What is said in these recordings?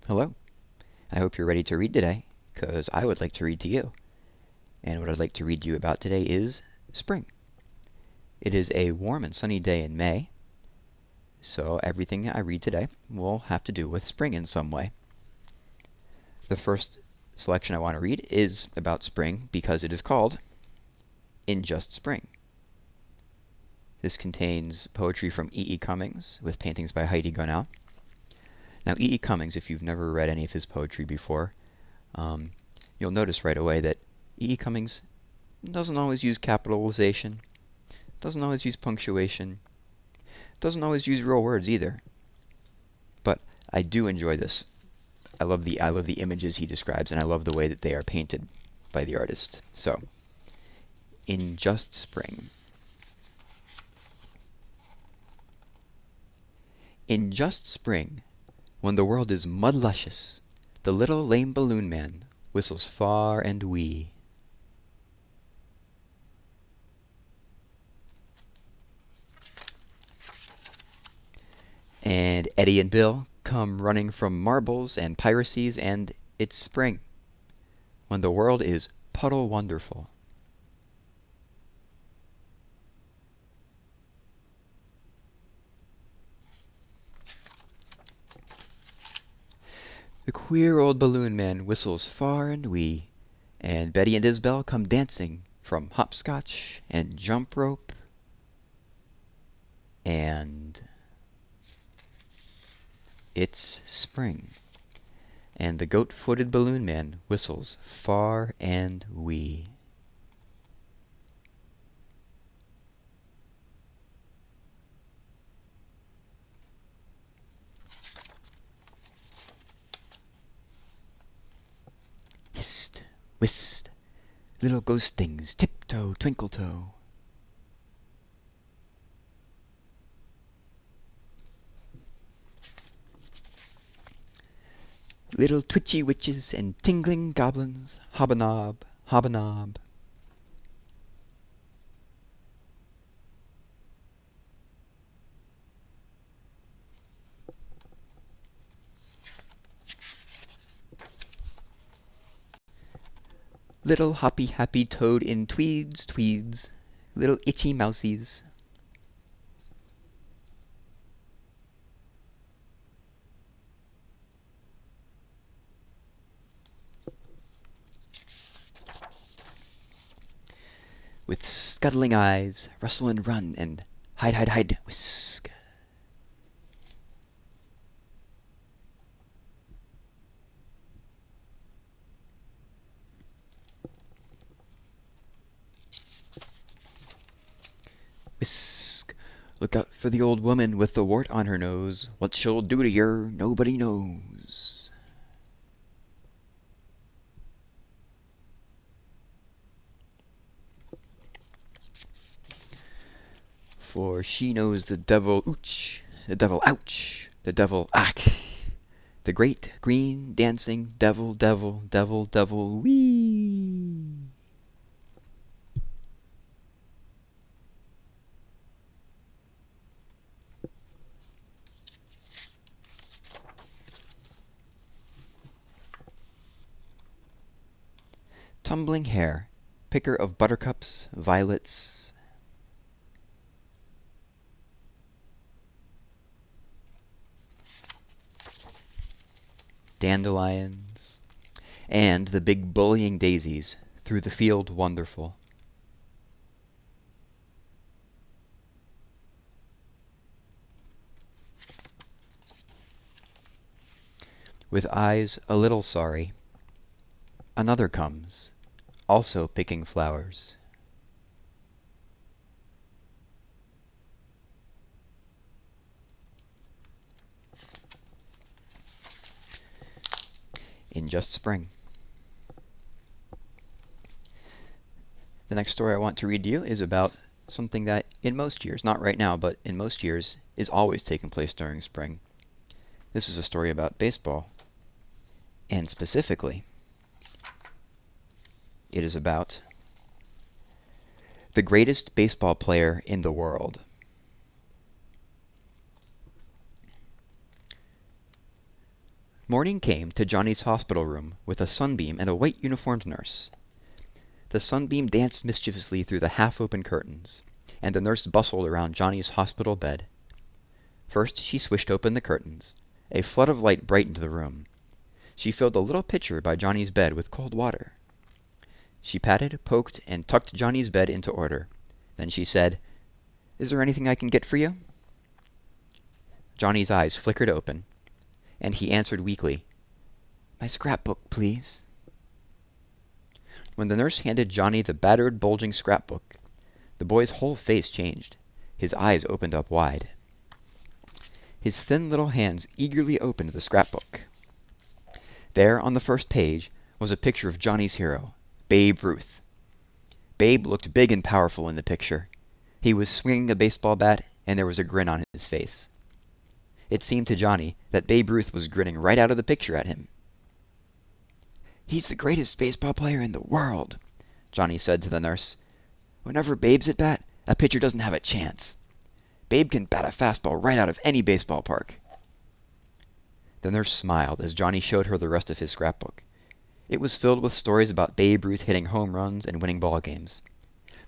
Hello. I hope you're ready to read today, because I would like to read to you. And what I'd like to read to you about today is spring. It is a warm and sunny day in May, so everything I read today will have to do with spring in some way. The first selection I want to read is about spring because it is called In Just Spring. This contains poetry from E. Cummings with paintings by Heidi Goennel. Now, E. Cummings, if you've never read any of his poetry before, you'll notice right away that E. Cummings doesn't always use capitalization, doesn't always use punctuation, doesn't always use real words either. But I do enjoy this. I love the images he describes, and I love the way that they are painted by the artist. So, In Just Spring. In just spring, when the world is mud-luscious, the little lame balloon man whistles far and wee. And Eddie and Bill come running from marbles and piracies, and it's spring, when the world is puddle wonderful. The queer old balloon man whistles far and wee, and Betty and Isabel come dancing from hopscotch and jump rope and it's spring, and the goat-footed balloon man whistles far and wee. Hist, whist, little ghost things tiptoe, twinkle-toe. Little twitchy witches and tingling goblins, hob-a-nob, hob-a-nob. Little hoppy-happy toad in tweeds, tweeds, little itchy mousies. With scuttling eyes, rustle and run, and hide, hide, hide, whisk. Whisk. Look out for the old woman with the wart on her nose. What she'll do to yer, nobody knows. For she knows the devil ooch, the devil ouch, the devil ack, the great green dancing devil, devil, devil, devil, wee. Tumbling hair, picker of buttercups, violets, dandelions, and the big bullying daisies through the field wonderful. With eyes a little sorry, another comes, also picking flowers. In just spring. The next story I want to read to you is about something that in most years, not right now, but in most years, is always taking place during spring. This is a story about baseball. And specifically, it is about the greatest baseball player in the world. Morning came to Johnny's hospital room with a sunbeam and a white uniformed nurse. The sunbeam danced mischievously through the half-open curtains, and the nurse bustled around Johnny's hospital bed. First she swished open the curtains. A flood of light brightened the room. She filled a little pitcher by Johnny's bed with cold water. She patted, poked, and tucked Johnny's bed into order. Then she said, "Is there anything I can get for you?" Johnny's eyes flickered open, and he answered weakly, "My scrapbook, please." When the nurse handed Johnny the battered, bulging scrapbook, the boy's whole face changed. His eyes opened up wide. His thin little hands eagerly opened the scrapbook. There, on the first page, was a picture of Johnny's hero, Babe Ruth. Babe looked big and powerful in the picture. He was swinging a baseball bat, and there was a grin on his face. It seemed to Johnny that Babe Ruth was grinning right out of the picture at him. "He's the greatest baseball player in the world," Johnny said to the nurse. "Whenever Babe's at bat, a pitcher doesn't have a chance. Babe can bat a fastball right out of any baseball park." The nurse smiled as Johnny showed her the rest of his scrapbook. It was filled with stories about Babe Ruth hitting home runs and winning ball games.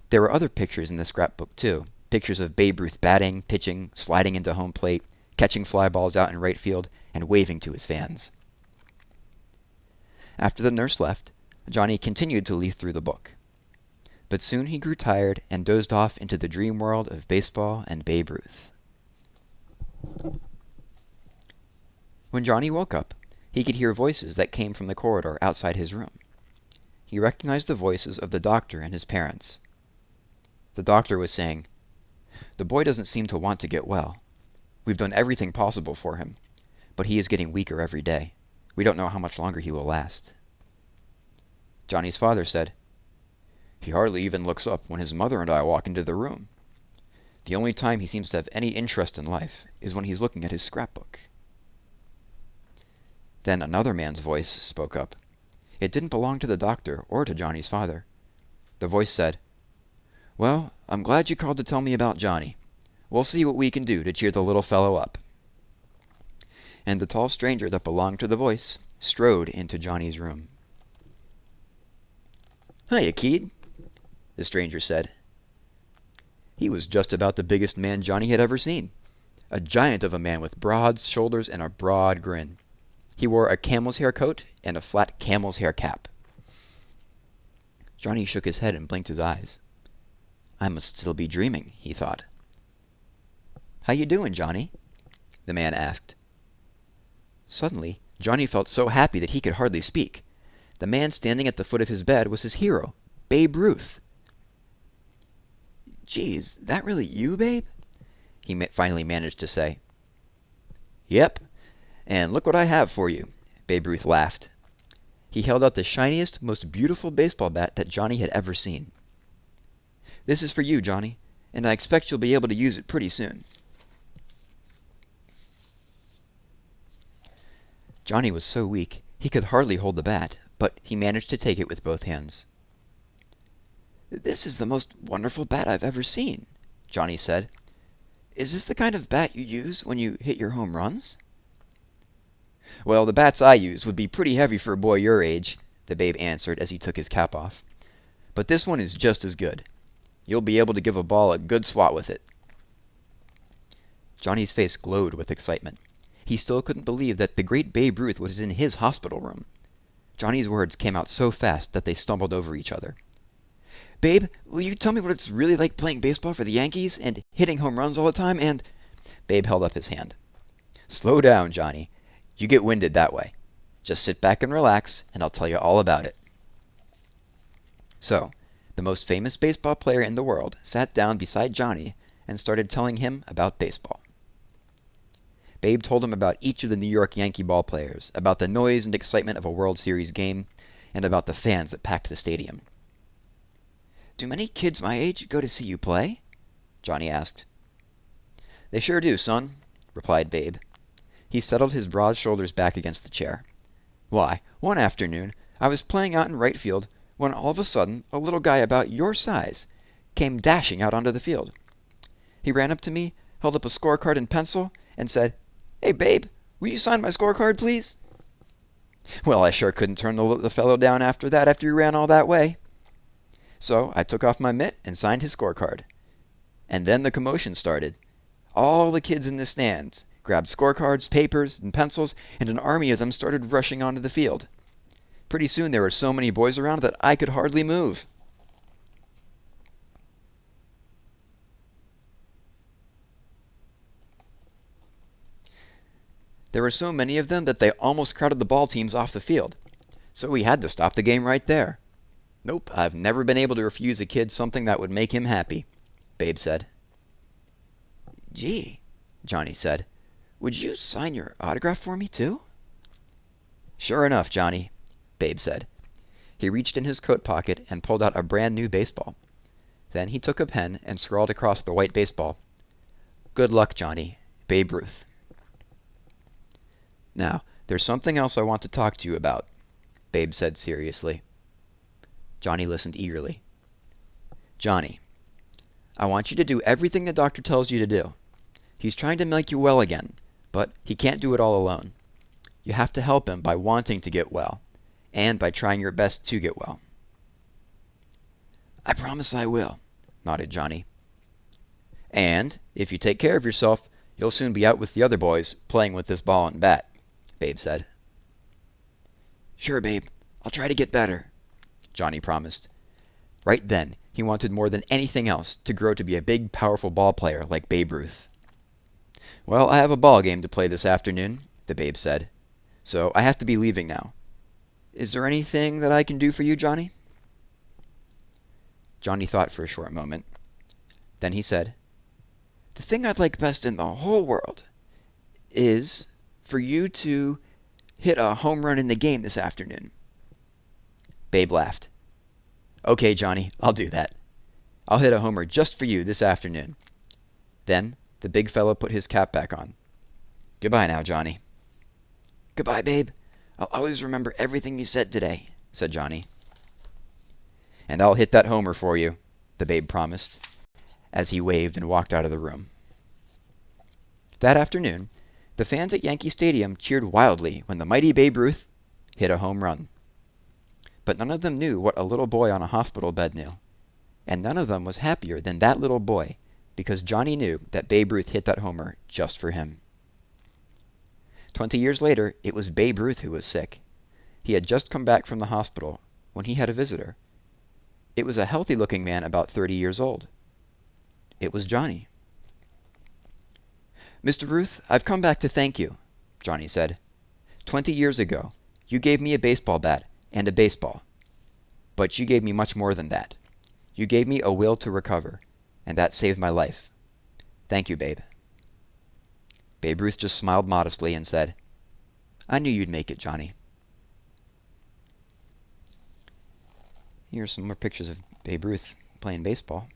There were other pictures in the scrapbook, too. Pictures of Babe Ruth batting, pitching, sliding into home plate, catching fly balls out in right field, and waving to his fans. After the nurse left, Johnny continued to leaf through the book. But soon he grew tired and dozed off into the dream world of baseball and Babe Ruth. When Johnny woke up, he could hear voices that came from the corridor outside his room. He recognized the voices of the doctor and his parents. The doctor was saying, "The boy doesn't seem to want to get well. We've done everything possible for him, but he is getting weaker every day. We don't know how much longer he will last." Johnny's father said, "He hardly even looks up when his mother and I walk into the room. The only time he seems to have any interest in life is when he's looking at his scrapbook." Then another man's voice spoke up. It didn't belong to the doctor or to Johnny's father. The voice said, "Well, I'm glad you called to tell me about Johnny. We'll see what we can do to cheer the little fellow up." And the tall stranger that belonged to the voice strode into Johnny's room. "Hiya, kid," the stranger said. He was just about the biggest man Johnny had ever seen. A giant of a man with broad shoulders and a broad grin. He wore a camel's hair coat and a flat camel's hair cap. Johnny shook his head and blinked his eyes. "I must still be dreaming," he thought. "How you doing, Johnny?" the man asked. Suddenly, Johnny felt so happy that he could hardly speak. The man standing at the foot of his bed was his hero, Babe Ruth. "Geez, that really you, Babe?" he finally managed to say. "Yep, and look what I have for you," Babe Ruth laughed. He held out the shiniest, most beautiful baseball bat that Johnny had ever seen. "This is for you, Johnny, and I expect you'll be able to use it pretty soon." Johnny was so weak he could hardly hold the bat, but he managed to take it with both hands. "This is the most wonderful bat I've ever seen," Johnny said. "Is this the kind of bat you use when you hit your home runs?" "Well, the bats I use would be pretty heavy for a boy your age," the babe answered as he took his cap off. "But this one is just as good. You'll be able to give a ball a good swat with it." Johnny's face glowed with excitement. He still couldn't believe that the great Babe Ruth was in his hospital room. Johnny's words came out so fast that they stumbled over each other. "Babe, will you tell me what it's really like playing baseball for the Yankees and hitting home runs all the time and—" Babe held up his hand. "Slow down, Johnny. You get winded that way. Just sit back and relax, and I'll tell you all about it." So, the most famous baseball player in the world sat down beside Johnny and started telling him about baseball. Babe told him about each of the New York Yankee ballplayers, about the noise and excitement of a World Series game, and about the fans that packed the stadium. "Do many kids my age go to see you play?" Johnny asked. "They sure do, son," replied Babe. He settled his broad shoulders back against the chair. "Why, one afternoon I was playing out in right field when all of a sudden a little guy about your size came dashing out onto the field. He ran up to me, held up a scorecard and pencil, and said, 'Hey, Babe, will you sign my scorecard, please?' Well, I sure couldn't turn the fellow down after that after he ran all that way. So I took off my mitt and signed his scorecard. And then the commotion started. All the kids in the stands grabbed scorecards, papers, and pencils, and an army of them started rushing onto the field. Pretty soon there were so many boys around that I could hardly move. There were so many of them that they almost crowded the ball teams off the field. So we had to stop the game right there. Nope, I've never been able to refuse a kid something that would make him happy, Babe said. Gee, Johnny said, would you sign your autograph for me too? Sure enough, Johnny, Babe said. He reached in his coat pocket and pulled out a brand new baseball. Then he took a pen and scrawled across the white baseball, "Good luck, Johnny, Babe Ruth." Now, there's something else I want to talk to you about, Babe said seriously. Johnny listened eagerly. Johnny, I want you to do everything the doctor tells you to do. He's trying to make you well again, but he can't do it all alone. You have to help him by wanting to get well, and by trying your best to get well. I promise I will, nodded Johnny. And, if you take care of yourself, you'll soon be out with the other boys playing with this ball and bat, Babe said. Sure, Babe. I'll try to get better, Johnny promised. Right then, he wanted more than anything else to grow to be a big, powerful ball player like Babe Ruth. Well, I have a ball game to play this afternoon, the Babe said. So I have to be leaving now. Is there anything that I can do for you, Johnny? Johnny thought for a short moment. Then he said, The thing I'd like best in the whole world is for you to hit a home run in the game this afternoon. Babe laughed. Okay, Johnny, I'll do that. I'll hit a homer just for you this afternoon. Then the big fellow put his cap back on. Goodbye now, Johnny. Goodbye, Babe. I'll always remember everything you said today, said Johnny. And I'll hit that homer for you, the Babe promised, as he waved and walked out of the room. That afternoon, the fans at Yankee Stadium cheered wildly when the mighty Babe Ruth hit a home run. But none of them knew what a little boy on a hospital bed knew. And none of them was happier than that little boy, because Johnny knew that Babe Ruth hit that homer just for him. 20 years later, it was Babe Ruth who was sick. He had just come back from the hospital when he had a visitor. It was a healthy-looking man about 30 years old. It was Johnny. Mr. Ruth, I've come back to thank you, Johnny said. 20 years ago, you gave me a baseball bat and a baseball. But you gave me much more than that. You gave me a will to recover, and that saved my life. Thank you, Babe. Babe Ruth just smiled modestly and said, I knew you'd make it, Johnny. Here are some more pictures of Babe Ruth playing baseball.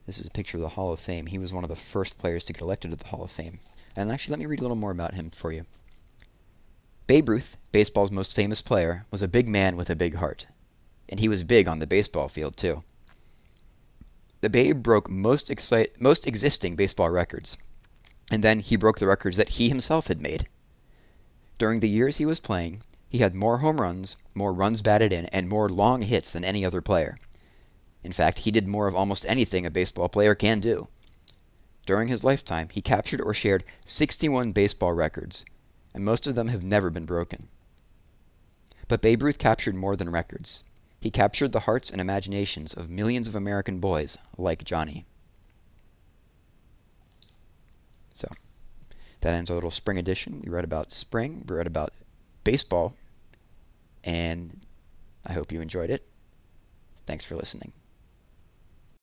This is a picture of the Hall of Fame. He was one of the first players to get elected to the Hall of Fame. And actually, let me read a little more about him for you. Babe Ruth, baseball's most famous player, was a big man with a big heart. And he was big on the baseball field, too. The Babe broke most existing baseball records. And then he broke the records that he himself had made. During the years he was playing, he had more home runs, more runs batted in, and more long hits than any other player. In fact, he did more of almost anything a baseball player can do. During his lifetime, he captured or shared 61 baseball records, and most of them have never been broken. But Babe Ruth captured more than records. He captured the hearts and imaginations of millions of American boys like Johnny. So, that ends our little spring edition. We read about spring, we read about baseball, and I hope you enjoyed it. Thanks for listening.